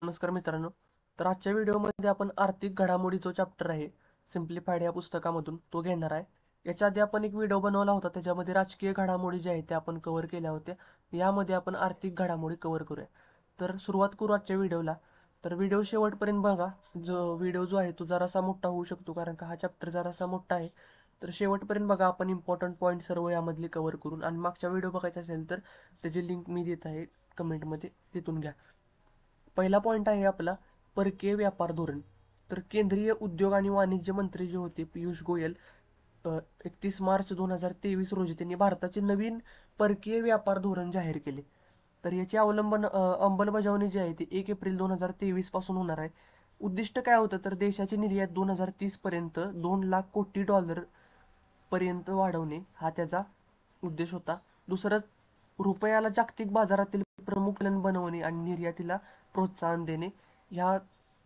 नमस्कार मित्रांनो. तर आजच्या व्हिडिओमध्ये आपण आर्थिक घडामोडी जो चॅप्टर आहे सिम्प्लिफाईड या पुस्तकामधून तो घेणार आहे. याच्या आधी आपण एक व्हिडिओ बनवला होता, त्याच्यामध्ये राजकीय घडामोडी ज्या आहेत त्या आपण कव्हर केल्या होत्या. यामध्ये आपण आर्थिक घडामोडी कव्हर करूया. तर सुरुवात करू आजच्या व्हिडिओला. तर व्हिडिओ शेवटपर्यंत बघा. व्हिडिओ जो आहे तो जरासा मोठा होऊ शकतो, कारण का हा चॅप्टर जरासा मोठा आहे. तर शेवटपर्यंत बघा, आपण इम्पॉर्टंट पॉईंट सर्व यामधले कव्हर करून, आणि मागच्या व्हिडिओ बघायचा असेल तर त्याची लिंक मी देत आहे कमेंटमध्ये, तिथून घ्या. पहिला पॉईंट आहे आपला परकीय व्यापार धोरण. तर केंद्रीय उद्योग आणि वाणिज्य मंत्री जे होते पियुष गोयल, 31 मार्च 2023 रोजी त्यांनी भारताचे नवीन परकीय व्यापार धोरण जाहीर केले. तर याची अंमलबजावणी जी आहे ती 1 एप्रिल 2023 पासून होणार आहे. उद्दिष्ट काय होतं, तर देशाची निर्यात 2030 पर्यंत $2 लाख कोटी पर्यंत वाढवणे हा त्याचा उद्देश होता. दुसरं, रुपयाला जागतिक बाजारातील प्रमुख चलन बनवणे आणि निर्यातीला प्रोत्साहन देणे, ह्या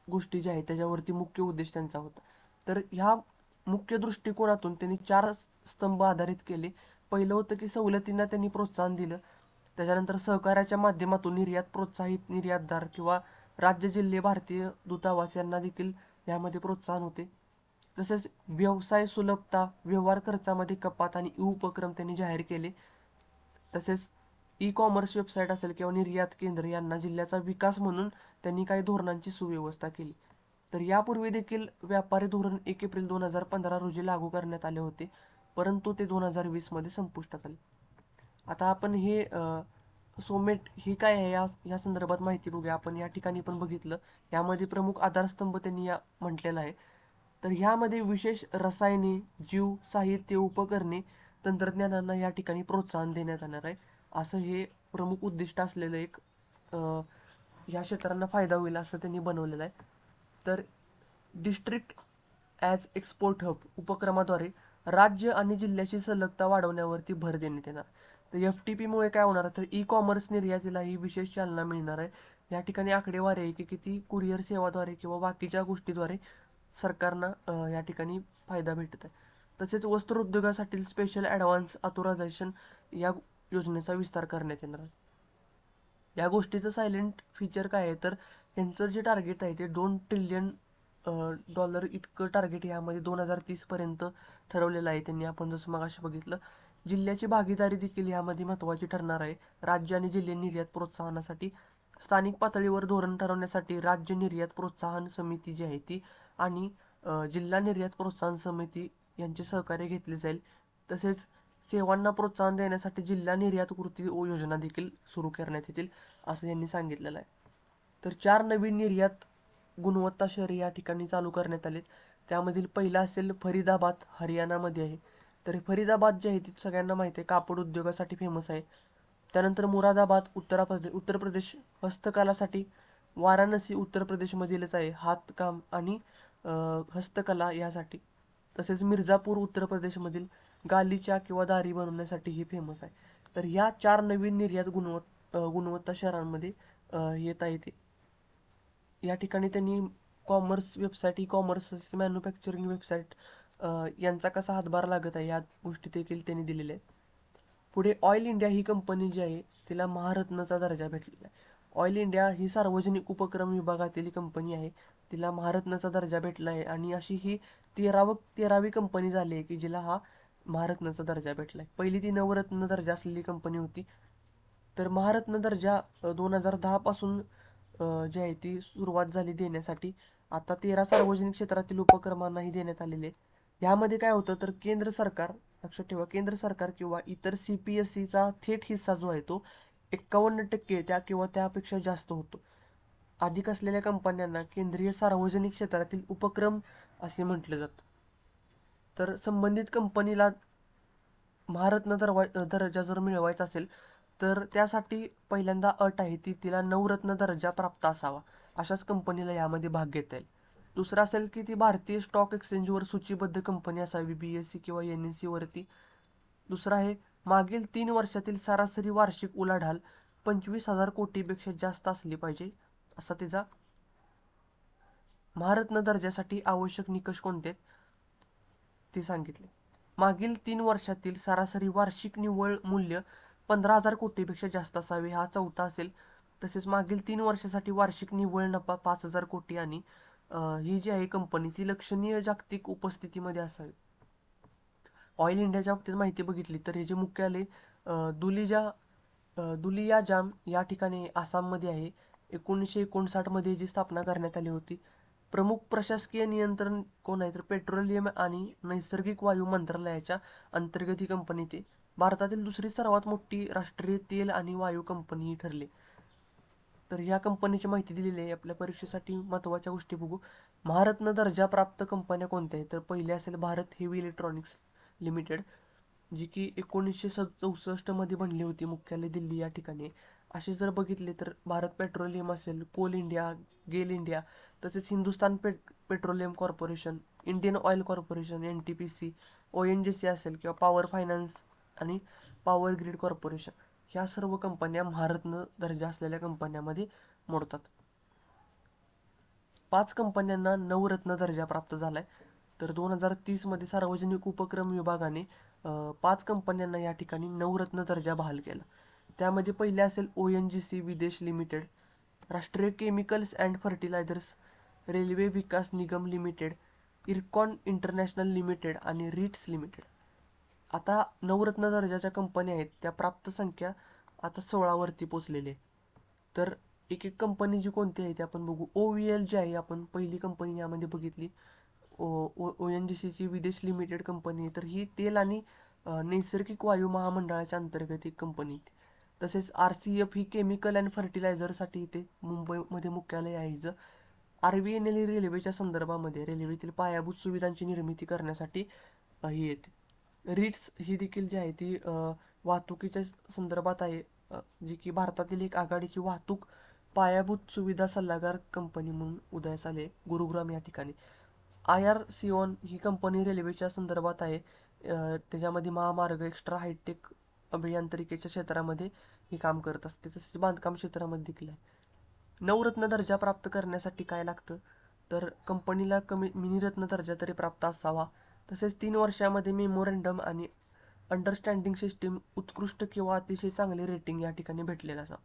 गोष्टी ज्या आहेत त्याच्यावरती मुख्य उद्देश त्यांचा होता. तर ह्या मुख्य दृष्टिकोनातून त्यांनी 4 स्तंभ आधारित केले. पहिलं होतं की सवलतींना त्यांनी प्रोत्साहन दिलं. त्याच्यानंतर सहकार्याच्या माध्यमातून निर्यात प्रोत्साहित निर्यातदार किंवा राज्य जिल्हे भारतीय दूतावास यांना देखील यामध्ये प्रोत्साहन होते. तसेच व्यवसाय सुलभता, व्यवहार खर्चामध्ये कपात आणि उपक्रम त्यांनी जाहीर केले. तसेच ई कॉमर्स वेबसाईट असेल किंवा निर्यात केंद्र यांना जिल्ह्याचा विकास म्हणून त्यांनी काही धोरणांची सुव्यवस्था केली. तर यापूर्वी देखील व्यापारी धोरण 1 एप्रिल 2015 रोजी लागू करण्यात आले होते, परंतु ते 2020 मध्ये संपुष्टात आले. आता आपण हे सोमेट ही काय आहे या संदर्भात माहिती बघूया. आपण या ठिकाणी पण बघितलं, यामध्ये प्रमुख आधारस्तंभ त्यांनी या म्हटलेला आहे. तर ह्यामध्ये विशेष रसायने, जीव, साहित्य, उपकरणे, तंत्रज्ञानांना या ठिकाणी प्रोत्साहन देण्यात येणार आहे. असं हे प्रमुख उद्दिष्ट असलेलं एक या क्षेत्रांना फायदा होईल असं त्यांनी बनवलेलं आहे. तर डिस्ट्रिक्ट ॲज एक्सपोर्ट हब उपक्रमाद्वारे राज्य आणि जिल्ह्याची सलगता वाढवण्यावरती भर देण्यात येणार. तर FTP-मुळे काय होणार, तर ई कॉमर्स निर्यातीलाही विशेष चालना मिळणार आहे. या ठिकाणी आकडेवारी आहे की किती कुरिअर सेवाद्वारे किंवा बाकीच्या गोष्टीद्वारे सरकारना या ठिकाणी फायदा भेटत आहे. तसेच वस्त्रोद्योगासाठी स्पेशल ॲडव्हान्स ऑथोरायझेशन या योजनेचा विस्तार करण्यात येणार आहे. या गोष्टीचं सायलेंट फीचर काय आहे, तर यांचं जे टार्गेट आहे ते $2 ट्रिलियन इतकं टार्गेट यामध्ये 2030 पर्यंत ठरवलेलं आहे त्यांनी. आपण जसं मगाशी बघितलं, जिल्ह्याची भागीदारी देखील यामध्ये महत्त्वाची ठरणार आहे. राज्य आणि जिल्हे निर्यात प्रोत्साहनासाठी स्थानिक पातळीवर धोरण ठरवण्यासाठी राज्य निर्यात प्रोत्साहन समिती जी आहे ती आणि जिल्हा निर्यात प्रोत्साहन समिती यांचे सहकार्य घेतले जाईल. तसेच सेवांना प्रोत्साहन देण्यासाठी जिल्हा निर्यात कृती योजना देखील सुरू करण्यात येतील असं यांनी सांगितलेलं आहे. तर 4 नवीन निर्यात गुणवत्ता शहरे या ठिकाणी चालू करण्यात आलेत. त्यामधील पहिला असेल फरीदाबाद, हरियाणामध्ये आहे. तर फरीदाबाद जे आहे ती सगळ्यांना माहिती आहे, कापड उद्योगासाठी फेमस आहे. त्यानंतर मुरादाबाद उत्तर प्रदेश हस्तकलासाठी, वाराणसी उत्तर प्रदेशमधीलच आहे हातकाम आणि हस्तकला यासाठी. तसेच मिर्झापूर उत्तर प्रदेशमधील गालिचा किंवा दारी बनवण्यासाठी ही फेमस आहे. तर ह्या 4 नवीन निर्यात गुणवत्ता शहरांमध्ये येता येते. या ठिकाणी त्यांनी commerce website, e commerce manufacturing website यांचा कसा हातभार लागत आहे या गोष्टी देखील त्यांनी दिलेल्या आहेत. पुढे ऑइल इंडिया ही कंपनी जी आहे तिला महारत्नचा दर्जा भेटलेला आहे. ऑइल इंडिया ही सार्वजनिक उपक्रम विभागातील कंपनी आहे, तिला महारत्नचा दर्जा भेटला आहे आणि अशी ही 13वी कंपनी झाली आहे की जिला हा महारत्नचा दर्जा भेटला आहे. पहिली ती नवरत्न दर्जा असलेली कंपनी होती. तर महारत्न दर्जा 2010 पासून जी आहे ती सुरुवात झाली देण्यासाठी. आता 13 सार्वजनिक क्षेत्रातील उपक्रमांनाही देण्यात आलेले आहे. यामध्ये काय होतं, तर केंद्र सरकार, लक्षात ठेवा, केंद्र सरकार किंवा इतर CPSEचा थेट हिस्सा जो आहे तो 51% त्या किंवा त्यापेक्षा जास्त होतो. अधिक असलेल्या कंपन्यांना केंद्रीय सार्वजनिक क्षेत्रातील उपक्रम असे म्हटले जातं. तर संबंधित कंपनीला महारत्न दर्जा जर मिळवायचा असेल तर त्यासाठी पहिल्यांदा अट आहे ती तिला नवरत्न दर्जा प्राप्त असावा. अशाच कंपनीला यामध्ये भाग घेता येईल. दुसरं असेल की ती भारतीय स्टॉक एक्सचेंजवर सूचीबद्ध कंपनी असावी, BSE किंवा NSE वरती. दुसरं आहे मागील 3 वर्षातील सरासरी वार्षिक उलाढाल 25,000 कोटीपेक्षा जास्त असली पाहिजे. असा तिचा महारत्न दर्जासाठी आवश्यक निकष कोणते ते सांगितले. मागील 3 वर्षातील सरासरी वार्षिक निव्वळ मूल्य 15,000 कोटीपेक्षा जास्त असावे हा चौथा असेल. तसेच मागील 3 वर्षासाठी वार्षिक निव्वळ नफा 5,000 कोटी आणि ही जी आहे कंपनी ती लक्षणीय जागतिक उपस्थितीमध्ये असावी. ऑइल इंडियाच्या बाबतीत माहिती बघितली तर हे जे मुख्यालय दुलियाजाम या ठिकाणी आसाममध्ये आहे. 1959 मध्ये जी स्थापना करण्यात आली होती. प्रमुख प्रशासकीय नियंत्रण कोण आहे तर पेट्रोलियम आणि नैसर्गिक वायू मंत्रालयाच्या अंतर्गत ही कंपनी ते भारतातील दुसरी सर्वात मोठी राष्ट्रीय तेल आणि वायू कंपनी ठरली. तर या कंपनीची माहिती दिलेली आहे. आपल्या परीक्षेसाठी महत्त्वाच्या गोष्टी बघू. महारत्न दर्जा प्राप्त कंपन्या कोणत्या आहेत तर पहिली असेल भारत हेवी इलेक्ट्रॉनिक्स लिमिटेड, जी की 1964 मध्ये बनली होती. मुख्यालय दिल्ली या ठिकाणी. असे जर बघितले तर भारत पेट्रोलियम असेल, कोल इंडिया, गेल इंडिया, तसेच Hindustan petroleum corporation, Indian oil corporation NTPC, ONGC असेल किंवा पॉवर फायनान्स आणि पॉवर ग्रीड कॉर्पोरेशन, ह्या सर्व कंपन्या महारत्न दर्जा असलेल्या कंपन्यांमध्ये मोडतात. 5 कंपन्यांना नवरत्न दर्जा प्राप्त झालाय. तर 2030 मध्ये सार्वजनिक उपक्रम विभागाने 5 कंपन्यांना या ठिकाणी नवरत्न दर्जा बहाल केला. त्यामध्ये पहिले असेल ONGC Videsh limited, Rashtriya chemicals and fertilizers, railway Vikas Nigam limited, Ircon international limited आणि रिट्स लिमिटेड. आता नवरत्न दर्जाच्या कंपन्या आहेत त्या प्राप्त संख्या आता 16 वरती पोचलेली आहे. तर एक एक कंपनी जी कोणती आहे ते आपण बघू. OVL जी आहे आपण पहिली कंपनी यामध्ये बघितली. ONGCची विदेश लिमिटेड कंपनी आहे. तर ही तेल आणि नैसर्गिक वायू महामंडळाच्या अंतर्गत एक कंपनी आहे. तसेच RCF ही केमिकल अँड फर्टिलायझरसाठी इथे मुंबईमध्ये मुख्यालय आहे हिचं. RVNL रेल्वेच्या संदर्भामध्ये रेल्वेतील पायाभूत सुविधांची निर्मिती करण्यासाठी ही येते. रिट्स ही देखील जी आहे ती वाहतुकीच्या संदर्भात आहे, जी की भारतातील एक आघाडीची वाहतूक पायाभूत सुविधा सल्लागार कंपनी म्हणून उदयास आले गुरुग्राम या ठिकाणी. IRCON ही कंपनी रेल्वेच्या संदर्भात आहे. त्याच्यामध्ये महामार्ग एक्स्ट्रा हायटेक अभियांत्रिकीच्या क्षेत्रामध्ये हे काम करत असते. तसेच बांधकाम क्षेत्रामध्ये देखील आहे. नवरत्न दर्जा प्राप्त करण्यासाठी काय लागतं तर कंपनीला मिनिरत्न दर्जा तरी प्राप्त असावा. तसेच 3 वर्षामध्ये मेमोरंडम आणि अंडरस्टँडिंग सिस्टीम उत्कृष्ट किंवा अतिशय चांगले रेटिंग या ठिकाणी भेटलेलं असावं.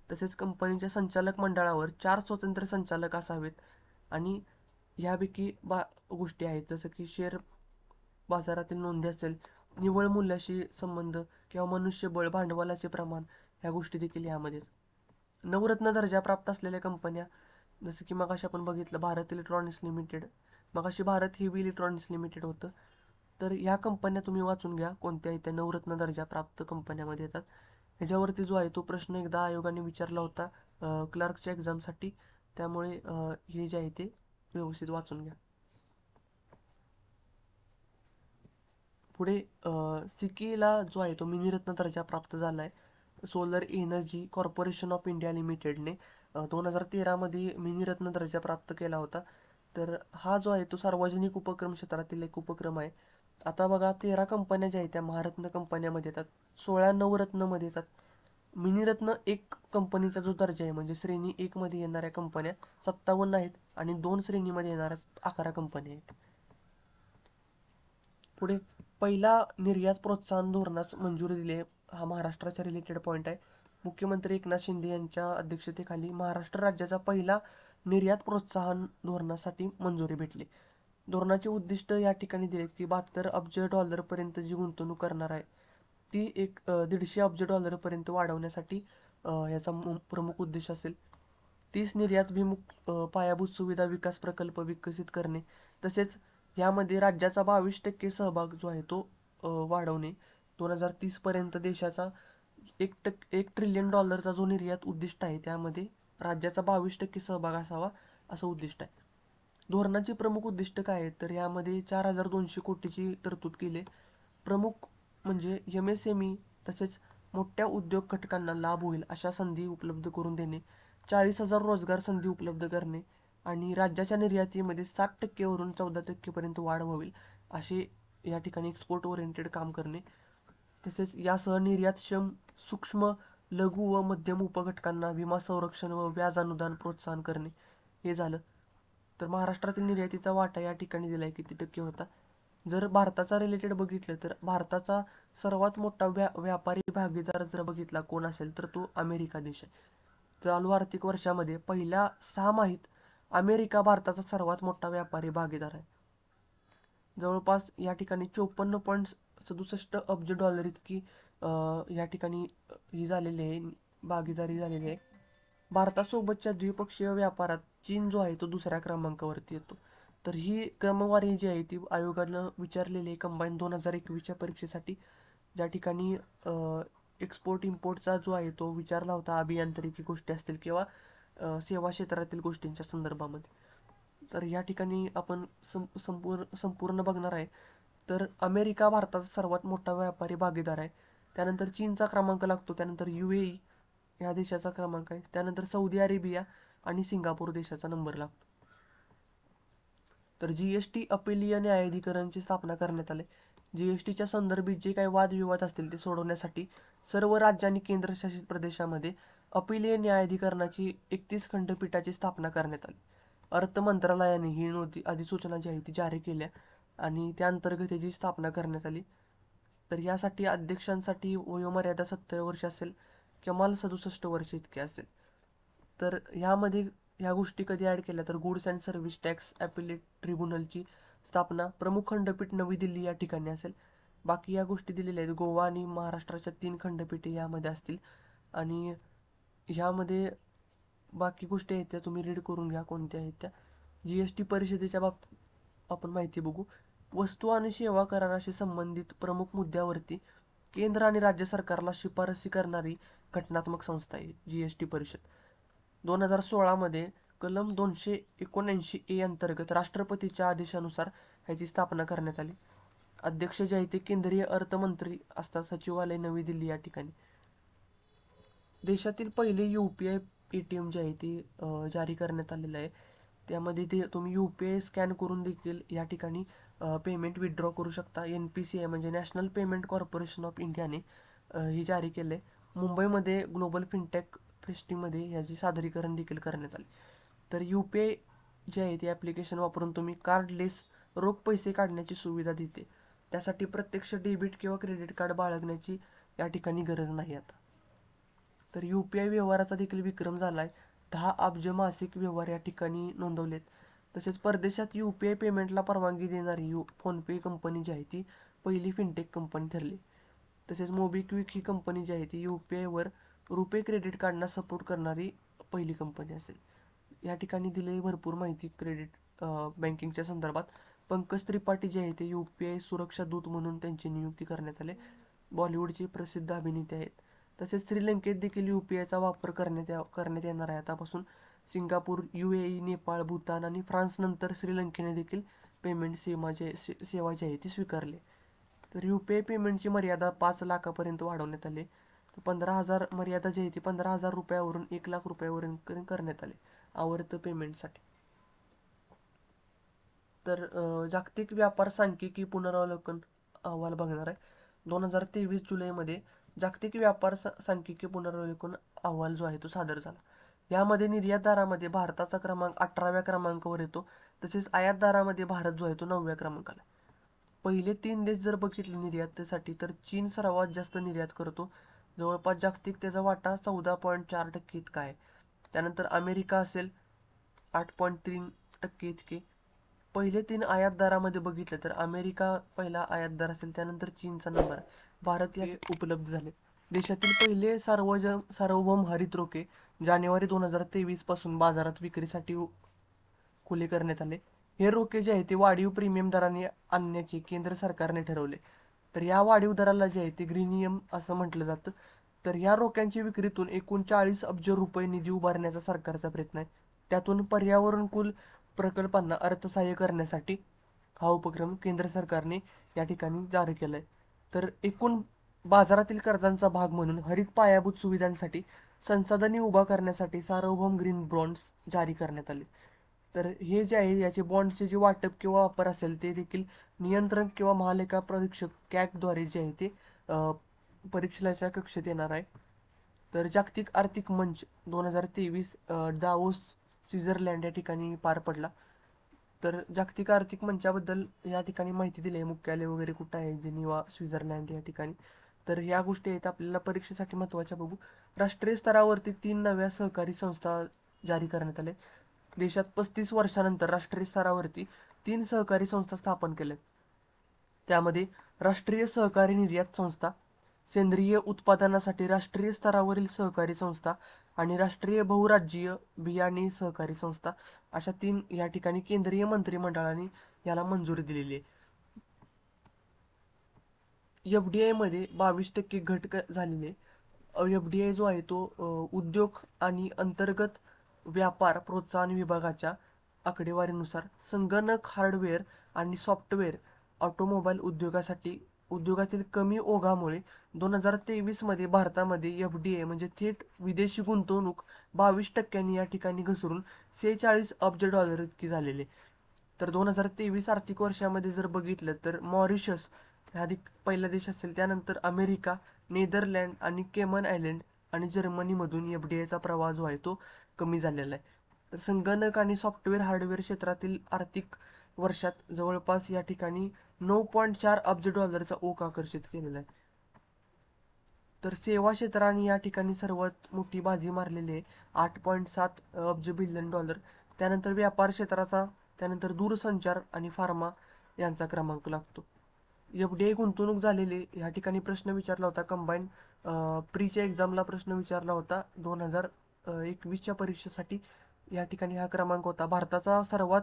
तसेच कंपनीच्या संचालक मंडळावर 4 स्वतंत्र संचालक असावेत आणि ह्यापैकी गोष्टी आहेत जसं की शेअर बाजारातील नोंदी असेल, निव्वळ मूल्याशी संबंध किंवा मनुष्यबळ, भांडवलाचे प्रमाण, ह्या गोष्टी देखील यामध्येच. नवरत्न दर्जा प्राप्त असलेल्या कंपन्या जसं की मगाशी आपण बघितलं भारत इलेक्ट्रॉनिक्स लिमिटेड, मगाशी भारत हेवी इलेक्ट्रॉनिक्स लिमिटेड होतं. तर ह्या कंपन्या तुम्ही वाचून घ्या कोणत्या त्या नवरत्न दर्जा प्राप्त कंपन्यामध्ये येतात. ह्याच्यावरती जो आहे तो प्रश्न एकदा आयोगाने विचारला होता क्लर्कच्या एक्झामसाठी. त्यामुळे हे जे आहे ते व्यवस्थित वाचून घ्या. पुढे सिकीला जो आहे तो मिनिरत्न दर्जा प्राप्त झाला आहे. Solar energy corporation of India लिमिटेडने 2013 मध्ये मिनिरत्न दर्जा प्राप्त केला होता. तर हा जो आहे तो सार्वजनिक उपक्रम क्षेत्रातील एक उपक्रम आहे. आता बघा 13 कंपन्या ज्या आहेत त्या महारत्न कंपन्यामध्ये येतात, 16 नवरत्नमध्ये येतात. मिनिरत्न एक कंपनीचा जो दर्जा आहे म्हणजे श्रेणी 1 मध्ये येणाऱ्या कंपन्या 57 आहेत आणि 2 श्रेणीमध्ये येणाऱ्या 11 कंपन्या आहेत. पुढे पहिला निर्यात प्रोत्साहन धोरणास मंजुरी दिली आहे. हा महाराष्ट्राच्या रिलेटेड पॉईंट आहे. मुख्यमंत्री एकनाथ शिंदे यांच्या अध्यक्षतेखाली महाराष्ट्र राज्याचा पहिला निर्यात प्रोत्साहन धोरणासाठी मंजुरी भेटली. धोरणाचे उद्दिष्ट या ठिकाणी दिले की 72 अब्ज डॉलरपर्यंत जी गुंतवणूक करणार आहे ती 150 अब्ज डॉलरपर्यंत वाढवण्यासाठी याचा प्रमुख उद्देश असेल. 30 निर्यातभिमुख पायाभूत सुविधा विकास प्रकल्प विकसित करणे, तसेच यामध्ये राज्याचा 22% सहभाग जो आहे तो वाढवणे. 2030 पर्यंत देशाचा 1 ट्रिलियन डॉलरचा जो निर्यात उद्दिष्ट आहे त्यामध्ये राज्याचा 22% सहभाग असावा असं उद्दिष्ट आहे. धोरणाची प्रमुख उद्दिष्ट काय आहेत तर यामध्ये 4200 कोटीची तरतूद केली. प्रमुख म्हणजे MSME तसेच मोठ्या उद्योग घटकांना लाभ होईल अशा संधी उपलब्ध करून देणे, 40,000 रोजगार संधी उपलब्ध करणे आणि राज्याच्या निर्यातीमध्ये 7% वरून 14% पर्यंत वाढ होईल असे या ठिकाणी एक्सपोर्ट ओरिएंटेड काम करणे. तसेच यासह निर्यातक्षम सूक्ष्म, लघु व मध्यम उपघटकांना विमा संरक्षण व व्याज अनुदान प्रोत्साहन करणे हे झालं. तर महाराष्ट्रातील निर्यातीचा वाटा या ठिकाणी दिलाय किती टक्के होता. जर भारताचा रिलेटेड बघितलं तर भारताचा सर्वात मोठा व्यापारी भागीदार जर बघितला कोण असेल तर तो अमेरिका देश आहे. चालू आर्थिक वर्षामध्ये पहिल्या 6 माहीत अमेरिका भारताचा सर्वात मोठा व्यापारी भागीदार आहे. जवळपास या ठिकाणी 54.67 अब्ज डॉलर इतकी या ठिकाणी ही झालेली आहे, भागीदारी झालेली आहे. भारतासोबतच्या द्विपक्षीय व्यापारात चीन जो आहे तो दुसऱ्या क्रमांकावरती येतो. तर ही क्रमवारी जी आहे ती आयोगानं विचारलेली आहे कंबाईन 2021च्या परीक्षेसाठी, ज्या ठिकाणी एक्सपोर्ट इम्पोर्टचा जो आहे तो विचारला होता, अभियांत्रिकी गोष्टी असतील किंवा सेवा क्षेत्रातील गोष्टींच्या संदर्भामध्ये. तर या ठिकाणी आपण संपूर्ण बघणार आहे. तर अमेरिका भारताचा सर्वात मोठा व्यापारी भागीदार आहे. त्यानंतर चीनचा क्रमांक लागतो, त्यानंतर UAE ह्या देशाचा क्रमांक आहे, त्यानंतर सौदी अरेबिया आणि सिंगापूर देशाचा नंबर लागतो. तर GST अपीलीय न्यायाधिकरणची स्थापना करण्यात आली. GSTच्या संदर्भित जे काही वादविवाद असतील ते सोडवण्यासाठी सर्व राज्य आणि केंद्रशासित प्रदेशामध्ये अपीलीय न्यायाधिकरणाची 31 खंडपीठाची स्थापना करण्यात आली. अर्थ मंत्रालयाने ही अधिसूचना जी आहे ती जारी केल्या आणि त्या अंतर्गत याची स्थापना करण्यात आली. तर यासाठी अध्यक्षांसाठी वयोमर्यादा 70 वर्ष असेल, कमाल 67 वर्ष इतके असेल. तर ह्यामध्ये ह्या गोष्टी कधी ॲड केल्या तर गुड्स अँड सर्व्हिस टॅक्स ॲपिलेट ट्रिब्युनलची स्थापना प्रमुख खंडपीठ नवी दिल्ली या ठिकाणी असेल. बाकी या गोष्टी दिलेल्या आहेत. गोवा आणि महाराष्ट्राच्या 3 खंडपीठे यामध्ये असतील आणि ह्यामध्ये बाकी गोष्टी आहेत त्या तुम्ही रीड करून घ्या कोणत्या आहेत त्या. GST परिषदेच्या बाबतीत आपण माहिती बघू. वस्तू आणि सेवा कराराशी संबंधित प्रमुख मुद्द्यावरती केंद्र आणि राज्य सरकारला शिफारसी करणारी घटनात्मक संस्था आहे GST परिषद. 2016 मध्ये कलम 279A अंतर्गत राष्ट्रपतीच्या आदेशानुसार ह्याची स्थापना करण्यात आली. अध्यक्ष जे आहे ते केंद्रीय अर्थमंत्री असतात, सचिवालय नवी दिल्ली या ठिकाणी. देशातील पहिले UPI ATM जे आहे ते जारी करण्यात आलेलं आहे. त्यामध्ये ते तुम्ही UPI स्कॅन करून देखील या ठिकाणी पेमेंट विथड्रॉ करू शकता. NPCI म्हणजे नॅशनल पेमेंट कॉर्पोरेशन ऑफ इंडियाने ही जारी केले. मुंबईमध्ये ग्लोबल फिनटेक फेस्टिव्हलमध्ये याची सादरीकरण देखील करण्यात आले. तर UPI जे आहे ते ॲप्लिकेशन वापरून तुम्ही कार्डलेस रोख पैसे काढण्याची सुविधा देते. त्यासाठी प्रत्यक्ष डेबिट किंवा क्रेडिट कार्ड बाळगण्याची या ठिकाणी गरज नाही आता. तर UPI व्यवहाराचा देखील विक्रम झाला आहे. 10 अब्ज मासिक व्यवहार या ठिकाणी नोंदवलेत. तसेच परदेशात UPI पेमेंटला परवानगी देणारी फोनपे कंपनी जी आहे ती पहिली फिनटेक कंपनी ठरली. तसेच मोबिक्विक ही कंपनी जी आहे ती UPI वर रुपे क्रेडिट कार्डना सपोर्ट करणारी पहिली कंपनी असेल. या ठिकाणी दिलेली भरपूर माहिती क्रेडिट बँकिंगच्या संदर्भात. पंकज त्रिपाठी जे आहे ते UPI सुरक्षा दूत म्हणून त्यांची नियुक्ती करण्यात आली. बॉलिवूडचे प्रसिद्ध अभिनेते आहेत. तसेच श्रीलंकेत देखील UPIचा वापर करण्यात येणार आहे आतापासून. सिंगापूर, UAE, नेपाळ, भूतान आणि फ्रान्सनंतर श्रीलंकेने देखील पेमेंट सेवा जी आहे ती स्वीकारली. तर UPI पेमेंटची मर्यादा 5 लाखापर्यंत वाढवण्यात आली. 15,000 मर्यादा जी आहे ती 15,000 रुपयावरून 1 लाख रुपयावरून करण्यात आले आवर्त पेमेंटसाठी. तर जागतिक व्यापार सांख्यिकी पुनरावलोकन अहवाल बघणार आहे. 2023 जुलैमध्ये जागतिक व्यापार सांख्यिकी पुनरावलोकन अहवाल जो आहे तो सादर झाला. यामध्ये निर्यातदारामध्ये भारताचा क्रमांक 18व्या क्रमांकावर येतो. तसेच आयातदारामध्ये भारत जो आहे तो 9व्या क्रमांकाला. पहिले 3 देश जर बघितले निर्यातीसाठी तर चीन सर्वात जास्त निर्यात करतो. जवळपास जागतिक त्याचा वाटा 14.4% इतका आहे. त्यानंतर अमेरिका असेल 8.3% इतके. पहिले 3 आयातदारामध्ये बघितलं तर अमेरिका पहिला आयातदार असेल, त्यानंतर चीनचा नंबर आहे. भारत या उपलब्ध झाले. देशातील पहिले सार्वभौम हरित रोखे जानेवारी 2023 पासून बाजारात विक्रीसाठी खुले करण्यात आले. हे रोखे जे आहे ते वाढीव प्रीमियम दराने आणण्याचे केंद्र सरकारने ठरवले. तर या वाढीव दराला जे आहे ते ग्रीनियम असं म्हटलं जातं. तर या रोख्यांची विक्रीतून एकूण 40 अब्ज रुपये निधी उभारण्याचा सरकारचा प्रयत्न आहे. त्यातून पर्यावरणकुल प्रकल्पांना अर्थसहाय्य करण्यासाठी हा उपक्रम केंद्र सरकारने या ठिकाणी जारी केलाय. तर एकूण बाजारातील कर्जांचा भाग म्हणून हरित पायाभूत सुविधांसाठी संसाधने उभा करण्यासाठी सार्वभौम ग्रीन बॉन्ड्स जारी करण्यात आले. तर हे जे आहे याचे बॉन्डचे जे वाटप किंवा वापर असेल ते देखील नियंत्रण किंवा महालेखा परीक्षक कॅगद्वारे जे आहे ते परीक्षेच्या कक्षेत येणार आहे. तर जागतिक आर्थिक मंच 2023 दावोस स्वित्झर्लंड या ठिकाणी पार पडला. तर जागतिक आर्थिक मंचाबद्दल या ठिकाणी माहिती दिली आहे. मुख्यालय वगैरे कुठं आहे, जेनिवा स्वित्झर्लंड या ठिकाणी. तर ह्या गोष्टी आहेत आपल्याला परीक्षेसाठी महत्त्वाच्या बघू. राष्ट्रीय स्तरावरती 3 नव्या सहकारी संस्था जारी करण्यात आल्या. देशात 35 वर्षानंतर राष्ट्रीय स्तरावरती 3 सहकारी संस्था स्थापन केल्यात. त्यामध्ये राष्ट्रीय सहकारी निर्यात संस्था, सेंद्रिय उत्पादनासाठी राष्ट्रीय स्तरावरील सहकारी संस्था आणि राष्ट्रीय बहुराज्यीय बियाणे सहकारी संस्था अशा 3 या ठिकाणी केंद्रीय मंत्रिमंडळाने याला मंजुरी दिलेली आहे. एफडीआय मध्ये 22% घट झालेली आहे. एफडीआय जो आहे तो उद्योग आणि अंतर्गत व्यापार प्रोत्साहन विभागाच्या आकडेवारीनुसार संगणक हार्डवेअर आणि सॉफ्टवेअर ऑटोमोबाईल उद्योगातील कमी ओघामुळे 2023 मध्ये भारतामध्ये एफडीआय म्हणजे थेट विदेशी गुंतवणूक 22% या ठिकाणी घसरून 46 अब्ज डॉलर इतकी झालेली. तर 2023 आर्थिक वर्षामध्ये जर बघितलं तर मॉरिशस हा पहिला देश असेल, त्यानंतर अमेरिका, नेदरलँड आणि केमन आयलंड आणि जर्मनीमधून एफडीआयचा प्रवाह जो आहे तो कमी झालेला आहे. तर संगणक आणि सॉफ्टवेअर हार्डवेअर क्षेत्रातील आर्थिक वर्षात जवळपास या ठिकाणी 9.4 अब्ज डॉलरचा ओघ आकर्षित केलेला आहे. तर सेवा क्षेत्राने या ठिकाणी सर्वात मोठी बाजी मारलेली आहे, 8.7 अब्ज बिलियन डॉलर. त्यानंतर व्यापार क्षेत्राचा, त्यानंतर दूरसंचार आणि फार्मा यांचा क्रमांक लागतो. एफडीआय गुंतवणूक झालेली या ठिकाणी प्रश्न विचारला होता. कंबाईन प्रीच्या एक्झामला प्रश्न विचारला होता 2021च्या परीक्षेसाठी. या ठिकाणी हा क्रमांक होता. भारताचा सर्वात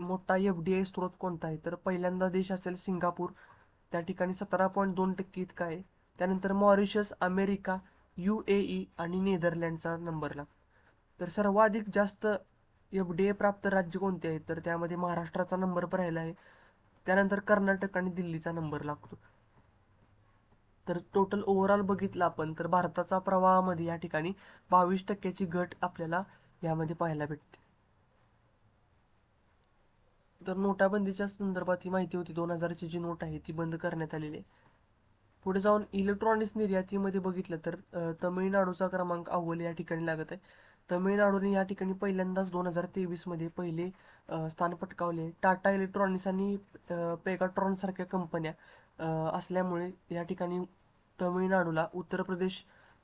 मोठा एफडीआय स्त्रोत कोणता आहे, तर पहिल्यांदा देश असेल सिंगापूर, त्या ठिकाणी 17.2% इतका आहे. त्यानंतर मॉरिशस, अमेरिका, UAE आणि नेदरलँडचा नंबर लागतो. तर सर्वाधिक जास्त एफडीआय प्राप्त राज्य कोणते आहेत, तर त्यामध्ये महाराष्ट्राचा नंबर राहिला आहे. त्यानंतर कर्नाटक आणि दिल्लीचा नंबर लागतो. तर टोटल ओव्हरऑल बघितलं आपण तर भारताचा प्रवाहामध्ये या ठिकाणी 22%ची घट आपल्याला यामध्ये पाहायला भेटते. तर नोटाबंदीच्या संदर्भात ही माहिती होती. 2000ची जी नोट आहे ती बंद करण्यात आलेली आहे. पुढे जाऊन इलेक्ट्रॉनिक्स निर्यातीमध्ये बघितलं तर तमिळनाडूचा क्रमांक अव्वल या ठिकाणी लागत आहे. तमिळनाडूने या ठिकाणी पहिल्यांदाच 2023 मध्ये पहिले स्थान पटकावले. टाटा इलेक्ट्रॉनिक्स आणि पेगाट्रॉन सारख्या कंपन्या असल्यामुळे या ठिकाणी तमिळनाडूला उत्तर प्रदेश,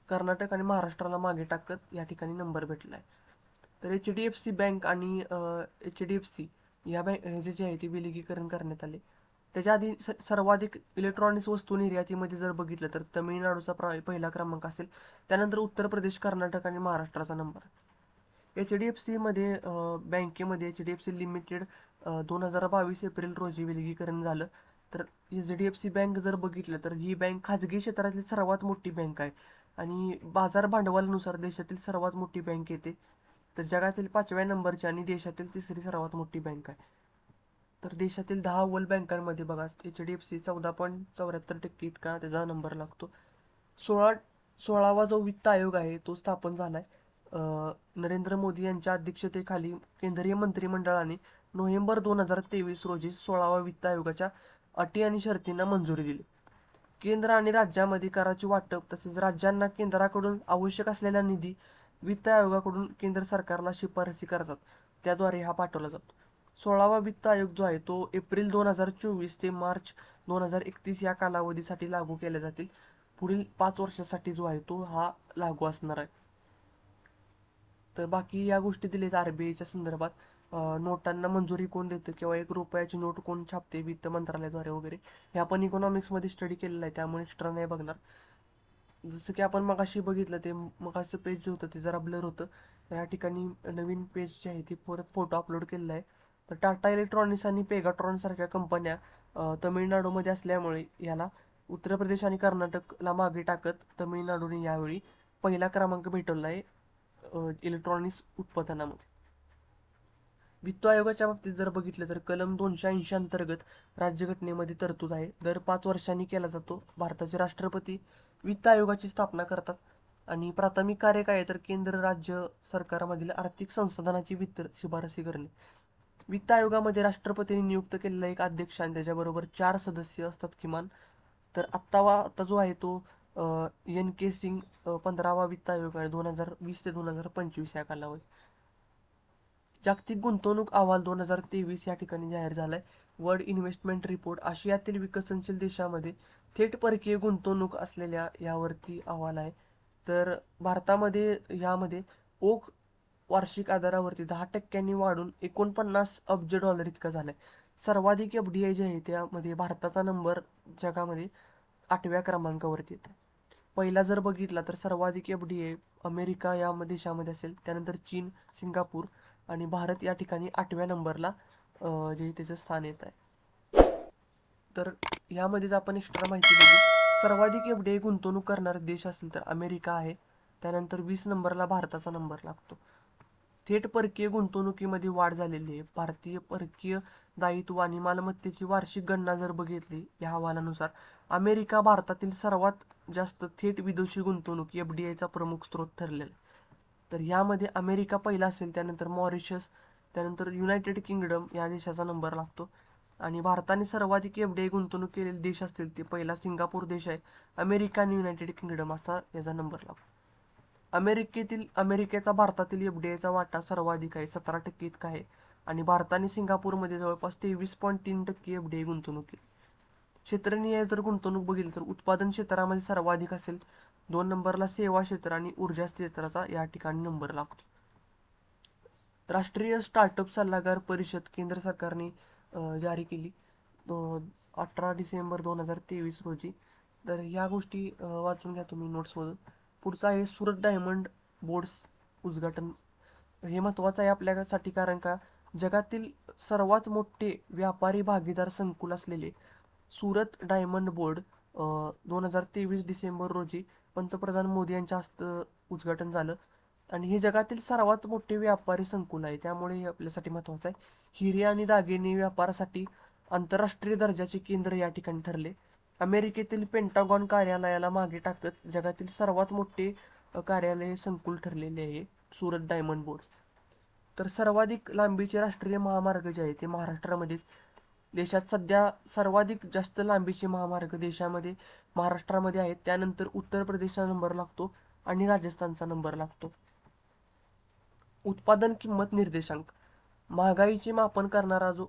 कर्नाटक आणि महाराष्ट्राला मागे टाकत या ठिकाणी नंबर भेटला आहे. तर HDFC बँक आणि HDFC या बँक ह्याचे जे आहे ते विलिगीकरण करण्यात आले. त्याच्या आधी सर्वाधिक इलेक्ट्रॉनिक्स वस्तू निर्यातीमध्ये जर बघितलं तर तमिळनाडूचा पहिला क्रमांक असेल. त्यानंतर उत्तर प्रदेश, कर्नाटक आणि महाराष्ट्राचा नंबर. HDFC मध्ये बँकेमध्ये HDFC लिमिटेड 2022 एप्रिल रोजी विलिगीकरण झालं. तर HDFC बँक जर बघितलं तर ही बँक खाजगी क्षेत्रातली सर्वात मोठी बँक आहे आणि बाजार भांडवलानुसार देशातील सर्वात मोठी बँक येते. तर जगातील 5व्या नंबरची आणि देशातील तिसरी सर्वात मोठी बँक आहे. तर देशातील 10 अव्वल बँकांमध्ये बघा HDFC 14.74% इतका त्याचा नंबर लागतो. 16वा जो वित्त आयोग आहे तो स्थापन झालाय. नरेंद्र मोदी यांच्या अध्यक्षतेखाली केंद्रीय मंत्रिमंडळाने नोव्हेंबर 2023 रोजी 16वा वित्त आयोगाच्या अटी आणि शर्तींना मंजुरी दिली. केंद्र आणि राज्यामध्ये कराचे वाटप तसेच राज्यांना केंद्राकडून आवश्यक असलेला निधी वित्त आयोगाकडून केंद्र सरकारला शिफारसी करतात, त्याद्वारे हा पाठवला जातो. 16वा वित्त आयोग जो आहे तो एप्रिल 2024 ते मार्च 2031 या कालावधीसाठी लागू केले जातील. पुढील 5 वर्षासाठी जो आहे तो हा लागू असणार आहे. तर बाकी या गोष्टी दिलेत RBIच्या संदर्भात. नोटांना मंजुरी कोण देतं किंवा 1 रुपयाची नोट कोण छापते वित्त मंत्रालयाद्वारे वगैरे, हे आपण इकॉनॉमिक्समध्ये स्टडी केलेलं आहे, त्यामुळे एक्स्ट्रा नाही बघणार. जसं की आपण मगाशी बघितलं ते मगाचं पेज जे होतं ते जरा ब्लर होतं. या ठिकाणी नवीन पेज जे आहे ते परत फोटो अपलोड केलेला आहे. तर टाटा इलेक्ट्रॉनिक्स आणि पेगाट्रॉन सारख्या कंपन्या तमिळनाडूमध्ये असल्यामुळे याला उत्तर प्रदेश आणि कर्नाटकला मागे टाकत तमिळनाडूने यावेळी पहिला क्रमांक भेटवला आहे इलेक्ट्रॉनिक्स उत्पादनामध्ये. वित्त आयोगाच्या बाबतीत जर बघितलं तर कलम 280 अंतर्गत राज्यघटनेमध्ये तरतूद आहे. दर 5 वर्षांनी केला जातो. भारताचे राष्ट्रपती वित्त आयोगाची स्थापना करतात आणि प्राथमिक कार्य काय आहे तर केंद्र राज्य सरकारमधील आर्थिक संसाधनाची वित्त शिफारसी करणे. वित्त आयोगामध्ये राष्ट्रपतींनी नियुक्त केलेला एक अध्यक्ष आणि त्याच्याबरोबर 4 सदस्य असतात किमान. तर आता जो आहे तो NK सिंग 15वा वित्त आयोग आहे 2020 ते 2025 या कालावधीत. जागतिक गुंतवणूक अहवाल 2023 या ठिकाणी जाहीर झालाय. वर्ल्ड इन्व्हेस्टमेंट रिपोर्ट आशियातील विकसनशील देशामध्ये थेट परकीय गुंतवणूक असलेल्या यावरती अहवाल आहे. तर भारतामध्ये यामध्ये ओघ वार्षिक आधारावरती 10% वाढून 49 अब्ज डॉलर इतका झालाय. सर्वाधिक FDI जे आहे त्यामध्ये भारताचा नंबर जगामध्ये 8व्या क्रमांकावरती येतो. पहिला जर बघितला तर सर्वाधिक FDI अमेरिका या देशामध्ये असेल, त्यानंतर चीन, सिंगापूर आणि भारत या ठिकाणी 8व्या नंबरला जे त्याचं स्थान येत आहे. तर यामध्येच आपण एक्स्ट्रा माहिती बघू. सर्वाधिक FDI गुंतवणूक करणारा देश असेल तर अमेरिका आहे. त्यानंतर 20 नंबरला भारताचा नंबर लागतो. थेट परकीय गुंतवणुकीमध्ये वाढ झालेली आहे. भारतीय परकीय दायित्व आणि मालमत्तेची वार्षिक गणना जर बघितली या अहवालानुसार अमेरिका भारतातील सर्वात जास्त थेट विदेशी गुंतवणूक FDIचा प्रमुख स्रोत ठरलेला आहे. तर यामध्ये अमेरिका पहिला असेल, त्यानंतर मॉरिशस, त्यानंतर युनायटेड किंगडम या देशाचा नंबर लागतो. आणि भारताने सर्वाधिक FDI गुंतवणूक केलेले देश असतील ते पहिला सिंगापूर देश आहे, अमेरिका आणि युनायटेड किंगडम असा याचा नंबर लागतो. अमेरिकेचा भारतातील FDIचा वाटा सर्वाधिक आहे, 17% इतका आहे. आणि भारताने सिंगापूरमध्ये जवळपास 23.3% FDI गुंतवणूक केली. क्षेत्रनिहाय जर गुंतवणूक बघितली तर उत्पादन क्षेत्रामध्ये सर्वाधिक असेल, 2 नंबरला सेवा क्षेत्र आणि ऊर्जा क्षेत्राचा या ठिकाणी नंबर लागतो. राष्ट्रीय स्टार्टअप सल्लागार परिषद केंद्र सरकारने जारी केली 18 डिसेंबर 2023 रोजी. तर ह्या गोष्टी वाचून घ्या तुम्ही नोट्समधून. पुढचा आहे सुरत डायमंड बोर्ड्स उद्घाटन. हे महत्त्वाचं आहे आपल्यासाठी, कारण का जगातील सर्वात मोठे व्यापारी भागीदार संकुल असलेले सुरत डायमंड बोर्ड 2023 डिसेंबर रोजी पंतप्रधान मोदी यांच्या हस्ते उद्घाटन झालं. आणि हे जगातील सर्वात मोठे व्यापारी संकुल आहे, त्यामुळे हे आपल्यासाठी महत्त्वाचं आहे. हिरे आणि दागिने व्यापारासाठी आंतरराष्ट्रीय दर्जाचे केंद्र या ठिकाणी ठरले. अमेरिकेतील पेंटागॉन कार्यालयाला मागे टाकत जगातील सर्वात मोठे कार्यालय संकुल ठरलेले आहे सुरत डायमंड बोर्ड. तर सर्वाधिक लांबीचे राष्ट्रीय महामार्ग जे आहे ते महाराष्ट्रामध्ये. देशात सध्या सर्वाधिक जास्त लांबीचे महामार्ग देशामध्ये महाराष्ट्रामध्ये आहेत. त्यानंतर उत्तर प्रदेशचा नंबर लागतो आणि राजस्थानचा नंबर लागतो. उत्पादन किंमत निर्देशांक. महागाईचे मापन करणारा जो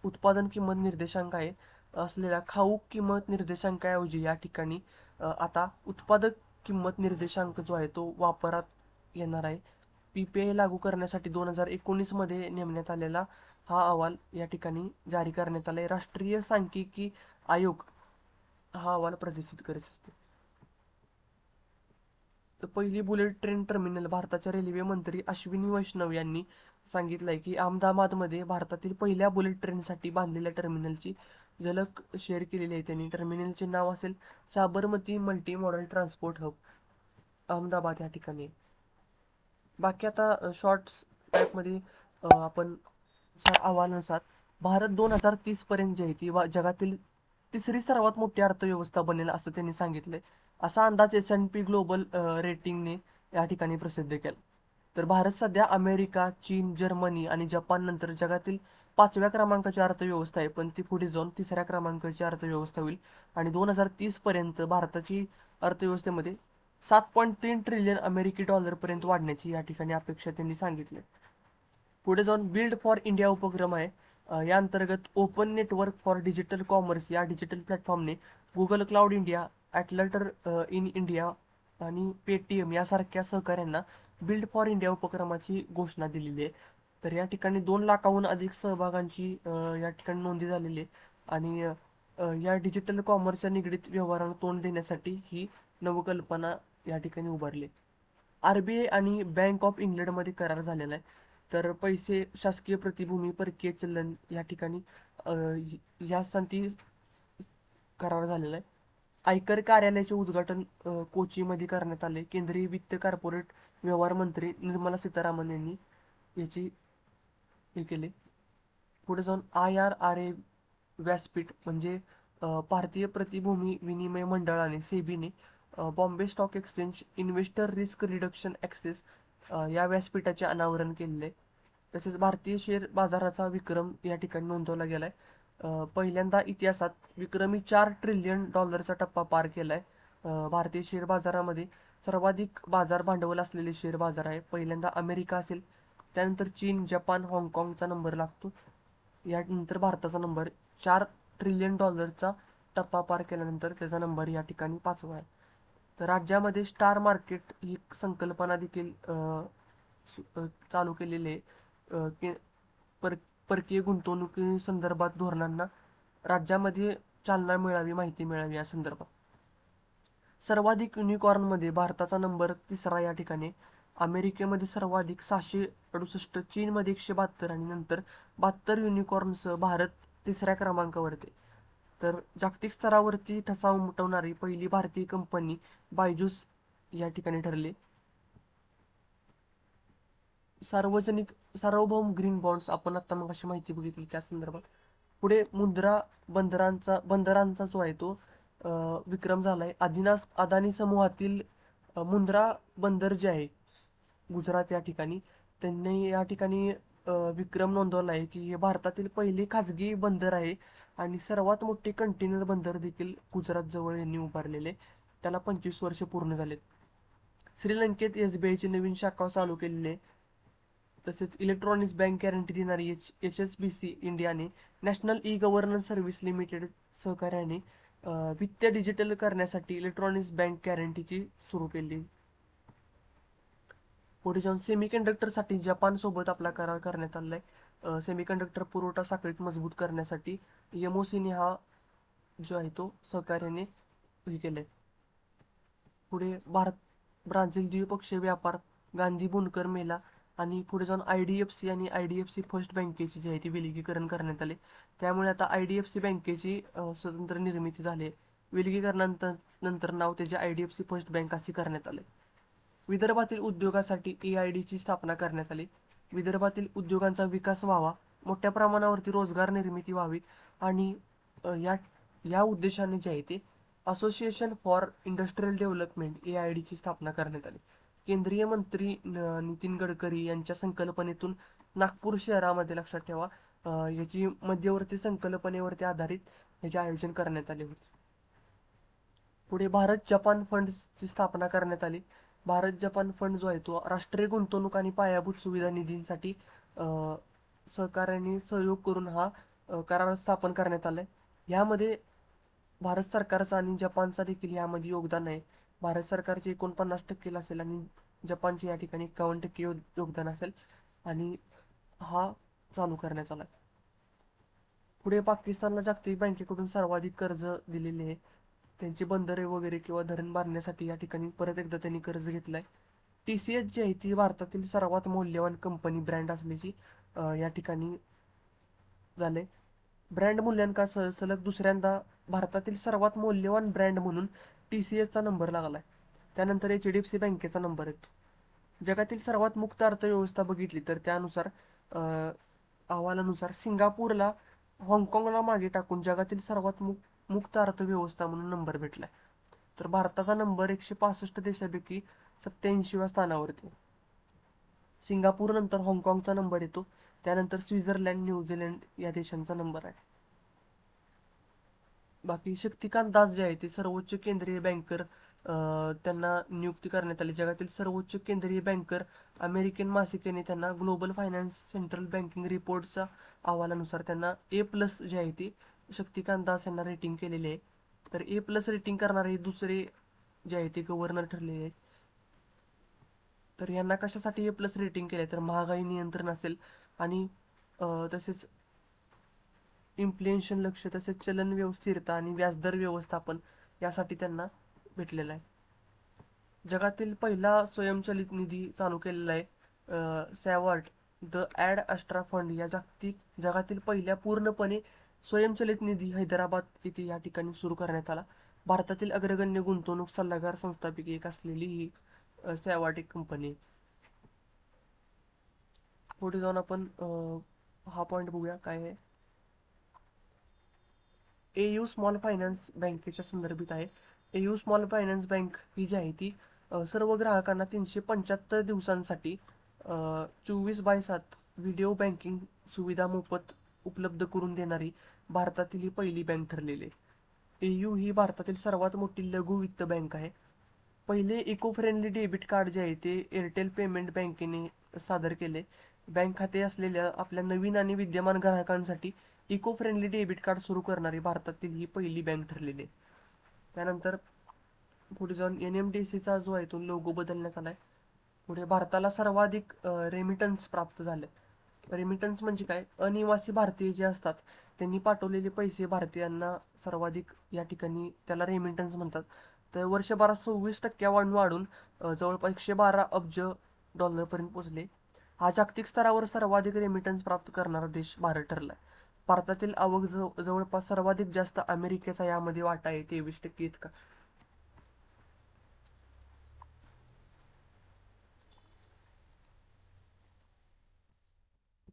उत्पादन किंमत निर्देशांक आहे असलेल्या खाऊक किंमत निर्देशांकाऐवजी या ठिकाणी आता उत्पादक किंमत निर्देशांक जो आहे तो वापरात येणार आहे. PPI लागू करण्यासाठी 2019 मध्ये नेमण्यात आलेला हा अहवाल या ठिकाणी जारी करण्यात आलाय. राष्ट्रीय सांख्यिकी आयोग हा अहवाल प्रदर्शित करत असते. पहिली बुलेट ट्रेन टर्मिनल भारताच्या रेल्वे मंत्री अश्विनी वैष्णव यांनी सांगितलंय की अहमदाबादमध्ये भारतातील पहिल्या बुलेट ट्रेनसाठी बांधलेल्या टर्मिनलची झलक शेअर केलेली आहे त्यांनी. टर्मिनलचे नाव असेल Sabarmati multi modal transport hub, Ahmedabad या ठिकाणी. बाकी आता शॉर्ट्स टाईपमध्ये आपण अहवालानुसार भारत 2030 पर्यंत जी आहे ती जगातील तिसरी सर्वात मोठी अर्थव्यवस्था बनेल असं त्यांनी सांगितलंय. असा अंदाज S&P ग्लोबल रेटिंगने या ठिकाणी प्रसिद्ध केला. तर भारत सध्या अमेरिका, चीन, जर्मनी आणि जपान नंतर जगातील 5व्या क्रमांकाची अर्थव्यवस्था आहे, पण ती पुढे जाऊन 3ऱ्या क्रमांकाची अर्थव्यवस्था होईल. आणि 2030 पर्यंत भारताची अर्थव्यवस्थेमध्ये 7.3 ट्रिलियन अमेरिकी डॉलर पर्यंत वाढण्याची या ठिकाणी अपेक्षा त्यांनी सांगितली. पुढे जाऊन बिल्ड फॉर इंडिया उपक्रम आहे. या अंतर्गत open network for digital commerce या डिजिटल प्लॅटफॉर्मने गुगल क्लाउड इंडिया, ॲटलटर इन इंडिया आणि पेटीएम यासारख्या सहकाऱ्यांना बिल्ड फॉर इंडिया उपक्रमाची घोषणा दिलेली आहे. तर या ठिकाणी 2 लाखाहून अधिक सहभागांची या ठिकाणी नोंदी झालेली आहे. आणि या डिजिटल कॉमर्सच्या निगडीत व्यवहारांना तोंड देण्यासाठी ही नवकल्पना या ठिकाणी उभारली. RBI आणि बँक ऑफ इंग्लंडमध्ये करार झालेला आहे. तर पैसे, शासकीय प्रतिभूमी, परकीय चलन या ठिकाणी यासाठी करार झालेला आहे. आयकर कार्यालयाचे उद्घाटन कोचीमध्ये करण्यात आले. केंद्रीय वित्त कॉर्पोरेट व्यवहार मंत्री निर्मला सीतारामन यांनी याची हे केले. पुढे जाऊन IRRA व्यासपीठ म्हणजे भारतीय प्रतिभूमी विनिमय मंडळाने सेबीने Bombay stock exchange investor risk reduction access या व्यासपीठाचे अनावरण केलेले. तसेच भारतीय शेअर बाजाराचा विक्रम या ठिकाणी नोंदवला गेलाय. पहिल्यांदा इतिहासात विक्रमी 4 ट्रिलियन डॉलरचा टप्पा पार केलाय. भारतीय शेअर बाजारामध्ये सर्वाधिक बाजार भांडवल असलेले शेअर बाजार आहे. पहिल्यांदा अमेरिका असेल, त्यानंतर चीन, जपान, हाँगकाँगचा नंबर लागतो. यानंतर भारताचा नंबर $4 ट्रिलियन टप्पा पार केल्यानंतर त्याचा नंबर या ठिकाणी 5वा आहे. तर राज्यामध्ये स्टार मार्केट ही संकल्पना देखील चालू केलेली आहे. परकीय गुंतवणुकी संदर्भात धोरणांना राज्यामध्ये चालना मिळावी, माहिती मिळावी या संदर्भात. सर्वाधिक युनिकॉर्नमध्ये भारताचा नंबर 3रा या ठिकाणी. अमेरिकेमध्ये सर्वाधिक 668, चीनमध्ये 172 आणि नंतर 72 युनिकॉर्नसह भारत 3ऱ्या क्रमांकावरती. तर जागतिक स्तरावरती ठसा उमटवणारी पहिली भारतीय कंपनी बायजूस या ठिकाणी ठरली. सार्वभौम ग्रीन बॉन्ड्स आपण आता मग अशी माहिती बघितली त्या संदर्भात. पुढे मुंद्रा बंदरांचा जो आहे तो विक्रम झालाय. अदानी समूहातील मुंद्रा बंदर जे आहे गुजरात या ठिकाणी, त्यांनी या ठिकाणी विक्रम नोंदवला आहे की हे भारतातील पहिले खाजगी बंदर आहे आणि सर्वात मोठे कंटेनर बंदर देखील गुजरात जवळ यांनी उभारलेले. त्याला 25 वर्ष पूर्ण झालेत. श्रीलंकेत SBIची नवीन शाखा चालू केलेली आहे. तसेच इलेक्ट्रॉनिक्स बँक गॅरंटी देणारी HSBC इंडियाने नॅशनल ई-गव्हर्नन्स सर्व्हिस लिमिटेड सहकार्याने वित्त डिजिटल करण्यासाठी इलेक्ट्रॉनिक्स बँक गॅरंटीची सुरू केली. पुढे जाऊन सेमीकंडक्टरसाठी जपानसोबत आपला करार करण्यात आलाय. सेमीकंडक्टर पुरवठा साखळीत मजबूत करण्यासाठी MOCने हा जो आहे तो सहकार्याने हे केलंय. पुढे ब्राझील द्विपक्षीय व्यापार, गांधी बुनकर मेला आणि पुढे जाऊन IDFC आणि IDFC फर्स्ट बँकेची जी आहे ती विलगीकरण करण्यात आले. त्यामुळे आता IDFC बँकेची स्वतंत्र निर्मिती झाली. विलगीकरणानंतर नाव त्याचे IDFC फर्स्ट बँक असे करण्यात आले. विदर्भातील उद्योगासाठी EIDची स्थापना करण्यात आली. विदर्भातील उद्योगांचा विकास व्हावा, मोठ्या प्रमाणावरती रोजगार निर्मिती व्हावी आणि या उद्देशाने जे आहे ते असोसिएशन फॉर इंडस्ट्रियल डेव्हलपमेंट AIDची स्थापना करण्यात आली. केंद्रीय मंत्री नितीन गडकरी यांच्या संकल्पनेतून नागपूर शहरामध्ये, लक्षात ठेवा, याची मध्यवर्ती संकल्पनेवरती आधारित याचे आयोजन करण्यात आले होते. पुढे भारत जपान फंडची स्थापना करण्यात आली. भारत जपान फंड जो आहे तो राष्ट्रीय गुंतवणूक आणि पायाभूत सुविधा निधींसाठी सहकार्याने सहयोग करून हा करार स्थापन करण्यात आलाय. यामध्ये भारत सरकारचा आणि जपानचा देखील यामध्ये योगदान आहे. भारत सरकारचे 49% असेल आणि जपानचे या ठिकाणी 51% योगदान असेल आणि हा चालू करण्यात आलाय. पुढे पाकिस्तानला जागतिक बँकेकडून सर्वाधिक कर्ज दिलेले आहे. त्यांची बंदरे वगैरे किंवा धरण बांधण्यासाठी या ठिकाणी परत एकदा त्यांनी कर्ज घेतलंय. TCS जी आहे ती भारतातील सर्वात मौल्यवान कंपनी ब्रँड असल्याची या ठिकाणी झाले. ब्रँड मूल्यांकन सलग दुसऱ्यांदा भारतातील सर्वात मौल्यवान ब्रँड म्हणून TCSचा नंबर लागलाय. त्यानंतर HDFC बँकेचा नंबर येतो. जगातील सर्वात मुक्त अर्थव्यवस्था बघितली तर त्यानुसार अहवालानुसार सिंगापूरला हाँगकाँगला मागे टाकून जगातील सर्वात मुक्त अर्थव्यवस्था म्हणून नंबर भेटलाय. तर भारताचा नंबर 165 देशांपैकी 87व्या स्थानावरती. सिंगापूर नंतर हाँगकाँगचा नंबर येतो. त्यानंतर स्वित्झर्लंड, न्यूझीलंड या देशांचा नंबर आहे. बाकी शक्तिकांत दास जे आहे ते सर्वोच्च केंद्रीय बँकर, त्यांना नियुक्ती करण्यात आली. जगातील सर्वोच्च केंद्रीय बँकर अमेरिकन मासिकेने त्यांना ग्लोबल फायनान्स सेंट्रल बँकिंग रिपोर्टच्या अहवालानुसार त्यांना A+ जे आहे ती शक्तिकांत दास यांना रेटिंग केलेली आहे. तर A+ रेटिंग करणारे दुसरे जे आहे ते गव्हर्नर ठरलेले आहेत. तर यांना कशासाठी A+ रेटिंग केले तर महागाई नियंत्रण असेल आणि तसेच इन्फ्लेशन लक्ष, तसेच चलन स्थिरता आणि व्याजदर व्यवस्थापन यासाठी त्यांना भेटलेला आहे. जगातील पहिला स्वयंचलित निधी चालू केलेला आहे सॅवर्ट द ॲड अष्ट्रा फंड या जगातील पहिल्या पूर्णपणे स्वयंचलित निधी हैदराबाद येथे या ठिकाणी सुरू करण्यात आला. भारतातील अग्रगण्य गुंतवणूक सल्लागार संस्थांपैकी एक असलेली ही सॅवर्ट एक कंपनी. पुढे जाऊन आपण हा पॉईंट बघूया काय आहे. AU स्मॉल फायनान्स बँकेच्या संदर्भित आहे. AU स्मॉल फायनान्स बँक ही जी आहे ती सर्व ग्राहकांना 375 दिवसांसाठी 24/7 व्हिडिओ बँकिंग सुविधा मोफत उपलब्ध करून देणारी भारतातील ही पहिली बँक ठरलेली आहे. AU ही भारतातील सर्वात मोठी लघु वित्त बँक आहे. पहिले इको फ्रेंडली डेबिट कार्ड जे आहे ते एअरटेल पेमेंट बँकेने सादर केले. बँक खाते असलेल्या आपल्या नवीन आणि विद्यमान ग्राहकांसाठी इको फ्रेंडली डेबिट कार्ड सुरू करणारी भारतातील ही पहिली बँक ठरलेली आहे. त्यानंतर पुढे जाऊन NMDCचा जो आहे तो लोगो बदलण्यात आलाय. पुढे भारताला सर्वाधिक रेमिटन्स प्राप्त झाले. रेमिटन्स म्हणजे काय? अनिवासी भारतीय जे असतात त्यांनी पाठवलेले पैसे भारतीयांना सर्वाधिक या ठिकाणी त्याला रेमिटन्स म्हणतात. तर वर्षभरात 26% वाढून जवळपास 112 अब्ज डॉलरपर्यंत पोहोचले. हा जागतिक स्तरावर सर्वाधिक रेमिटन्स प्राप्त करणारा देश भारत ठरलाय. भारतातील आवक जवळपास सर्वाधिक जास्त अमेरिकेचा यामध्ये वाटा आहे, 23% इतका.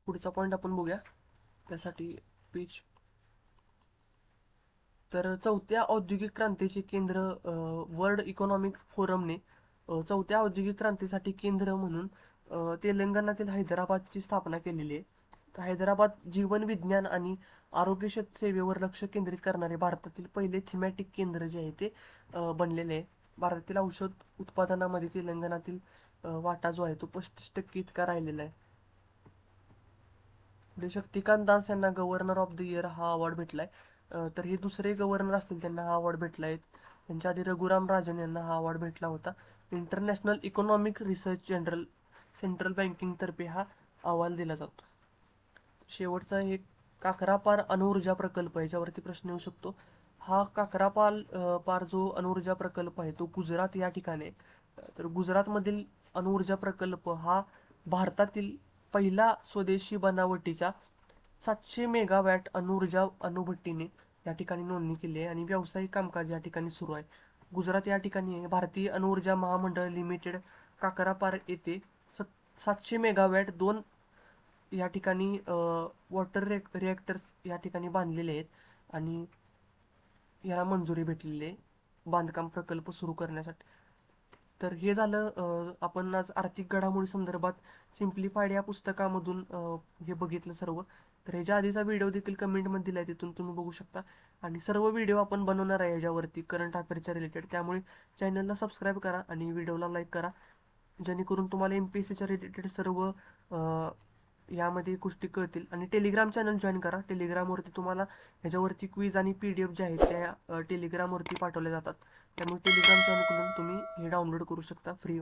पुढचा पॉईंट आपण बघूया. त्यासाठी पेज. तर चौथ्या औद्योगिक क्रांतीचे केंद्र वर्ल्ड इकॉनॉमिक फोरमने चौथ्या औद्योगिक क्रांतीसाठी केंद्र म्हणून तेलंगणातील हैदराबादची स्थापना केलेली आहे. तर हैदराबाद जीवन विज्ञान आणि आरोग्य सेवेवर लक्ष केंद्रित करणारे भारतातील पहिले थीमॅटिक केंद्र जे आहे ते बनलेले आहे. भारतातील औषध उत्पादनामध्ये तेलंगणातील वाटा जो आहे तो 35% इतका राहिलेला आहे. पुढे शक्तिकांत दास यांना गव्हर्नर ऑफ द इयर हा अवॉर्ड भेटलाय. तर हे दुसरे गव्हर्नर असतील त्यांना हा अवॉर्ड भेटलाय. त्यांच्या आधी रघुराम राजन यांना हा अवॉर्ड भेटला होता. International economic research general central banking तर्फे हा अहवाल दिला जातो. शेवटचा एक काकरापार अणुऊर्जा प्रकल्प, याच्यावरती प्रश्न येऊ शकतो. हा काकरापाल पार जो अणुऊर्जा प्रकल्प आहे तो गुजरात या ठिकाणी आहे. तर गुजरातमधील अणुऊर्जा प्रकल्प हा भारतातील पहिला स्वदेशी बनावटीच्या 700 मेगावॅट अणुऊर्जा अणुभट्टीने या ठिकाणी नोंदणी केली आहे आणि व्यावसायिक कामकाज या ठिकाणी सुरू आहे. गुजरात या ठिकाणी भारतीय अणुऊर्जा महामंडळ लिमिटेड काकरापार येथे 700 मेगावॅट 2 या ठिकाणी वॉटर रिएक्टर्स या ठिकाणी बांधलेले आहेत आणि याला मंजुरी भेटलेली आहे बांधकाम प्रकल्प सुरू करण्यासाठी. तर हे झालं आपण आज आर्थिक घडामोडी संदर्भात सिम्प्लिफाईड या पुस्तकामधून हे बघितलं सर्व. तर ह्याच्या आधीचा व्हिडिओ देखील कमेंटमध्ये दिलाय, तिथून तुम्ही बघू शकता. आणि सर्व व्हिडिओ आपण बनवणार आहे याच्यावरती करंट अफेअरच्या रिलेटेड. त्यामुळे चॅनलला सबस्क्राईब करा आणि व्हिडिओला लाईक करा, जेणेकरून तुम्हाला MPSCच्या रिलेटेड सर्व यामध्ये गोष्टी कळतील. आणि टेलिग्राम चॅनल जॉईन करा. टेलिग्रामवरती तुम्हाला ह्याच्यावरती क्विज आणि PDF ज्या आहेत त्या टेलिग्रामवरती पाठवल्या जातात. त्यामुळे टेलिग्राम चॅनल करून तुम्ही हे डाउनलोड करू शकता फ्री.